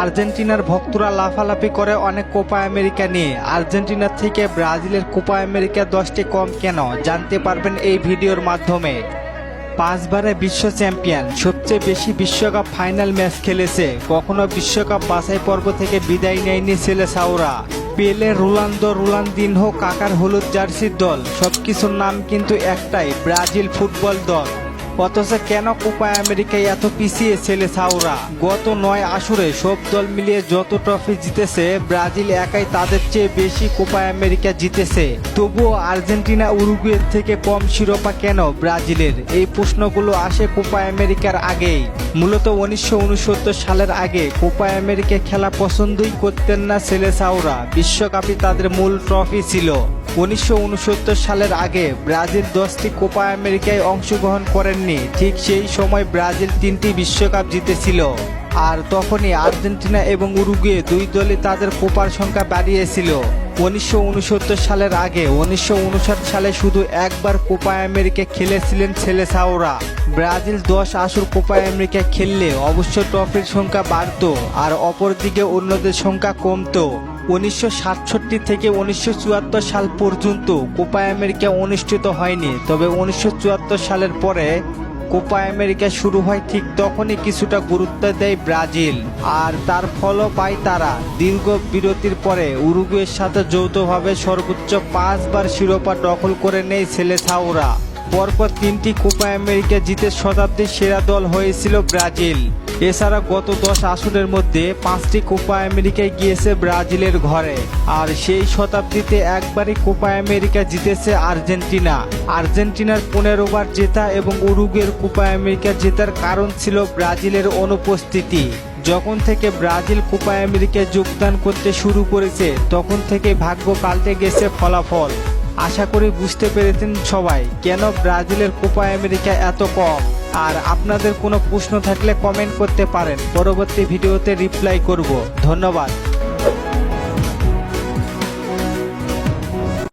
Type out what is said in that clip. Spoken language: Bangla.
আর্জেন্টিনার ভক্তরা লাফালাফি করে অনেক কোপা আমেরিকা নিয়ে। আর্জেন্টিনা থেকে ব্রাজিলের কোপা আমেরিকা 10টি কম কেন জানতে পারবেন এই ভিডিওর মাধ্যমে। 5 বারে বিশ্ব চ্যাম্পিয়ন, সবচেয়ে বেশি বিশ্বকাপ ফাইনাল ম্যাচ খেলেছে, কখনো বিশ্বকাপ বাছাই পর্ব থেকে বিদায় নেয়নি সেলেসাওরা। পেলে, রোনালদো, রোনালদিনহো, কাকার হলুদ জার্সির দল, সবকিছুর নাম কিন্তু একটাই, ব্রাজিল ফুটবল দল। অথচ কেন কোপা আমেরিকায় এত পিছিয়ে সেলেসাওরা? গত 9 আসরে সব দল মিলিয়ে যত ট্রফি জিতেছে, ব্রাজিল একাই তাদের চেয়ে বেশি কোপা আমেরিকা জিতেছে। তবুও আর্জেন্টিনা, উরুগুয়ের থেকে কম শিরোপা কেন ব্রাজিলের? এই প্রশ্নগুলো আসে কোপা আমেরিকার আগেই। মূলত 1969 সালের আগে কোপা আমেরিকা খেলা পছন্দই করতেন না সেলেসাওরা। বিশ্বকাপই তাদের মূল ট্রফি ছিল। 1969 সালের আগে ব্রাজিল 10টি কোপা আমেরিকায় অংশগ্রহণ করেননি। ঠিক সেই সময় ব্রাজিল 3টি বিশ্বকাপ জিতেছিল। আর তখনই আর্জেন্টিনা এবং উরুগুয়ে দুই দলই তাদের কোপার সংখ্যা বাড়িয়েছিল। 1969 সালের আগে 1959 সালে শুধু একবার কোপা আমেরিকা খেলেছিলেন সেলেসাওরা। ব্রাজিল 10 আসর কোপা আমেরিকা খেললে অবশ্য ট্রফির সংখ্যা বাড়তো, আর অপরদিকে অন্যদের সংখ্যা কমতো। 1967 থেকে 1974 সাল পর্যন্ত কোপা আমেরিকা অনুষ্ঠিত হয়নি। তবে 1974 সালের পরে কোপা আমেরিকা শুরু হয়, ঠিক তখনই কিছুটা গুরুত্ব দেয় ব্রাজিল, আর তার ফলও পায় তারা। দীর্ঘ বিরতির পরে উরুগুয়ের সাথে যৌথভাবে সর্বোচ্চ 5 বার শিরোপা দখল করে নেয় সেলেসাওরা। পরপর 3টি কোপা আমেরিকা জিতে শতাব্দীর সেরা দল হয়েছিল ব্রাজিল। এছাড়া গত 10 আসরের মধ্যে 5টি কোপা আমেরিকায় গিয়েছে ব্রাজিলের ঘরে। আর সেই শতাব্দীতে একবারই কোপা আমেরিকা জিতেছে আর্জেন্টিনা। আর্জেন্টিনার 15 বার জেতা এবং উরুগুয়ের কোপা আমেরিকা জেতার কারণ ছিল ব্রাজিলের অনুপস্থিতি। যখন থেকে ব্রাজিল কোপা আমেরিকায় যোগদান করতে শুরু করেছে, তখন থেকে ভাগ্য পাল্টে গেছে ফলাফল। আশা করি বুঝতে পেরেছেন সবাই কেন ব্রাজিলের কোপা আমেরিকা এত কম। আর আপনাদের কোনো প্রশ্ন থাকলে কমেন্ট করতে পারেন, পরবর্তী ভিডিওতে রিপ্লাই করব। ধন্যবাদ।